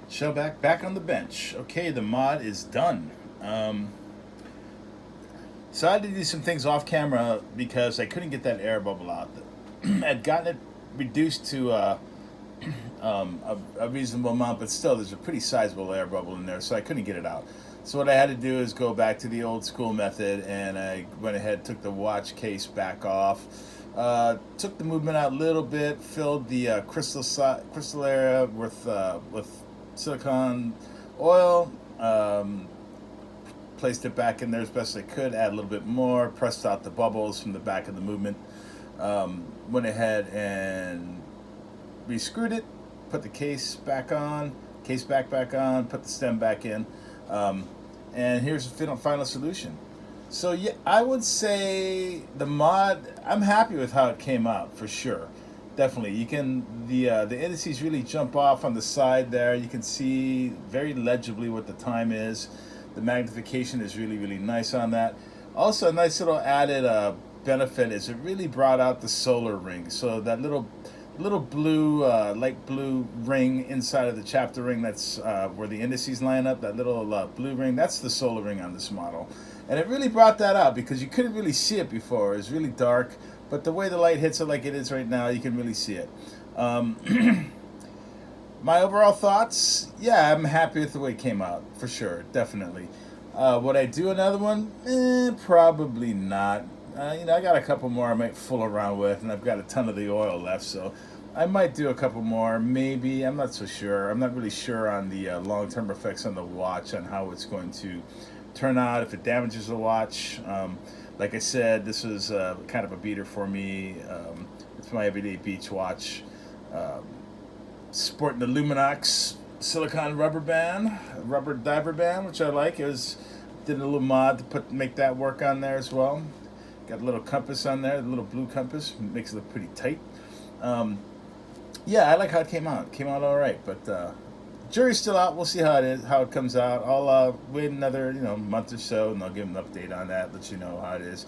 Show back on the bench. Okay, the mod is done. So I had to do some things off camera because I couldn't get that air bubble out. I'd gotten it reduced to a reasonable amount, but still, there's a pretty sizable air bubble in there, so I couldn't get it out. So what I had to do is go back to the old school method, and I went ahead, took the watch case back off, took the movement out a little bit, filled the crystal area with silicone oil, placed it back in there as best I could, add a little bit more, pressed out the bubbles from the back of the movement, went ahead and rescrewed it, put the case back on, back on, put the stem back in, and here's the final solution. So yeah, I would say the mod. I'm happy with how it came out for sure. Definitely, you can the indices really jump off on the side there. You can see very legibly what the time is. The magnification is really nice on that. Also, a nice little added benefit is it really brought out the solar ring. So that little blue, light blue ring inside of the chapter ring, that's where the indices line up, that little blue ring, that's the solar ring on this model. And it really brought that out because you couldn't really see it before. It was really dark, but the way the light hits it like it is right now, you can really see it. My overall thoughts, yeah, I'm happy with the way it came out, for sure, definitely. Would I do another one? Probably not. I got a couple more I might fool around with, and I've got a ton of the oil left, so I might do a couple more, maybe. I'm not so sure. I'm not really sure on the long-term effects on the watch, on how it's going to turn out, if it damages the watch. Like I said, this was kind of a beater for me. It's my everyday beach watch. Sporting the Luminox silicone rubber diver band, which I like. Did a little mod to make that work on there as well. Got a little compass on there, the little blue compass, makes it look pretty tight. Yeah, I like how it came out. It came out all right, but jury's still out. We'll see how it comes out. I'll wait another month or so, and I'll give an update on that, let you know how it is.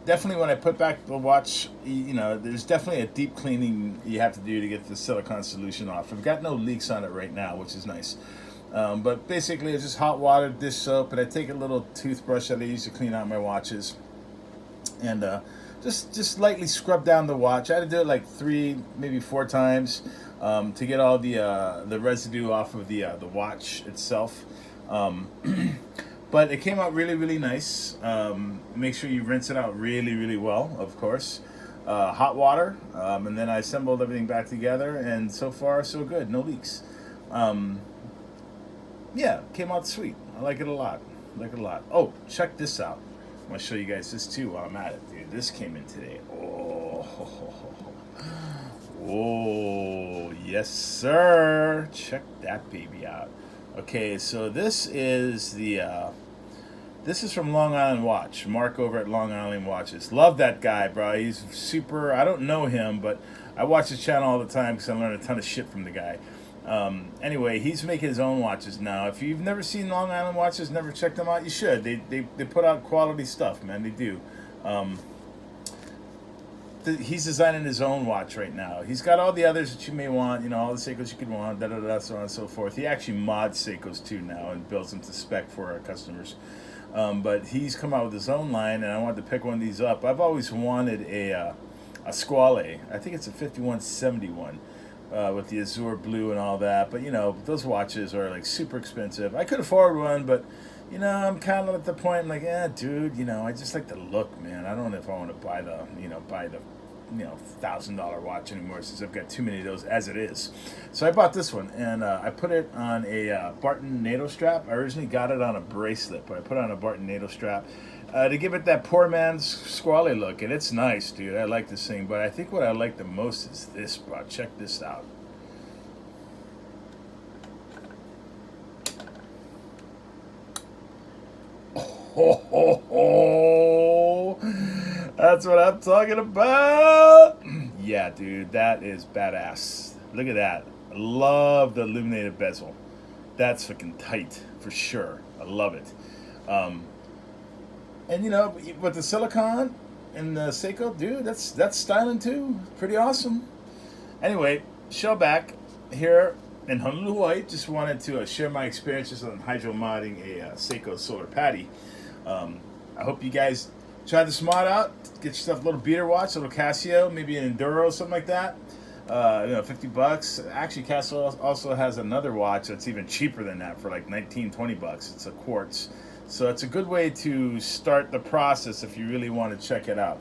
Definitely, when I put back the watch, there's definitely a deep cleaning you have to do to get the silicone solution off. I've got no leaks on it right now, which is nice. But basically, it's just hot water, dish soap, and I take a little toothbrush that I use to clean out my watches, and just lightly scrub down the watch. I had to do it like 3, maybe 4 times to get all the residue off of the watch itself. But it came out really nice. Make sure you rinse it out really well, of course. Hot water, and then I assembled everything back together, and so far so good, no leaks. Yeah, came out sweet. I like it a lot. Oh, check this out. I'm gonna show you guys this too while I'm at it, dude. This came in today. Oh, yes, sir. Check that baby out. Okay, so this is from Long Island Watch. Mark over at Long Island Watches. Love that guy, bro. He's super. I don't know him, but I watch his channel all the time because I learn a ton of shit from the guy. Anyway, he's making his own watches now. If you've never seen Long Island Watches, never checked them out, you should. They put out quality stuff, man. They do. He's designing his own watch right now. He's got all the others that you may want, all the Seikos you could want, so on and so forth. He actually mods Seikos too now and builds them to spec for our customers. But he's come out with his own line, and I wanted to pick one of these up. I've always wanted a Squale. I think it's a 5171. With the azure blue and all that, but those watches are like super expensive. I could afford one, but I'm kind of at the point I'm like, dude, I just like the look, man. I don't know if I want to buy the $1,000 watch anymore, since I've got too many of those as it is. So I bought this one, and I put it on a Barton NATO strap. I originally got it on a bracelet, but I put it on a Barton NATO strap to give it that poor man's squally look, and it's nice, dude. I like this thing, but I think what I like the most is this, bro. Check this out. Oh, that's what I'm talking about. Yeah, dude, that is badass. Look at that. I love the illuminated bezel. That's fucking tight for sure. I love it. And with the silicone and the Seiko, dude, that's styling too. Pretty awesome. Anyway, show back here. in Honolulu, Hawaii. Just wanted to share my experiences on hydro modding a Seiko solar PADI. I hope you guys try this mod out. Get yourself a little beater watch, a little Casio, maybe an Enduro, something like that. $50. Actually, Casio also has another watch that's even cheaper than that for like 19, $20. It's a quartz. So it's a good way to start the process if you really want to check it out.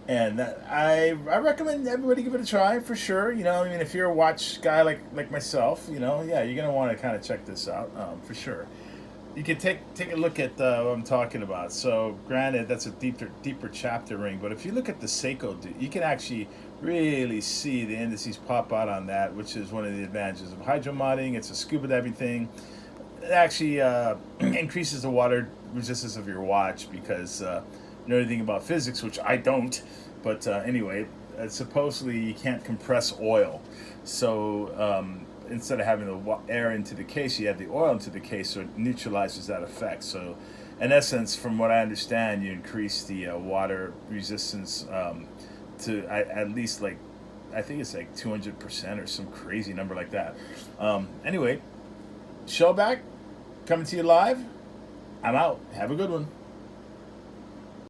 And I recommend everybody give it a try for sure. You know, I mean, if you're a watch guy like myself, you know, yeah, you're gonna want to kind of check this out for sure. You can take a look at what I'm talking about. So, granted, that's a deeper chapter ring, but if you look at the Seiko, you can actually really see the indices pop out on that, which is one of the advantages of hydro modding. It's a scuba diving thing. It actually increases the water resistance of your watch because you know anything about physics, which I don't. But anyway, supposedly you can't compress oil, so instead of having the air into the case, you have the oil into the case, so it neutralizes that effect. So, in essence, from what I understand, you increase the water resistance to at least like, I think it's like 200% or some crazy number like that. Anyway, show back, coming to you live. I'm out. Have a good one.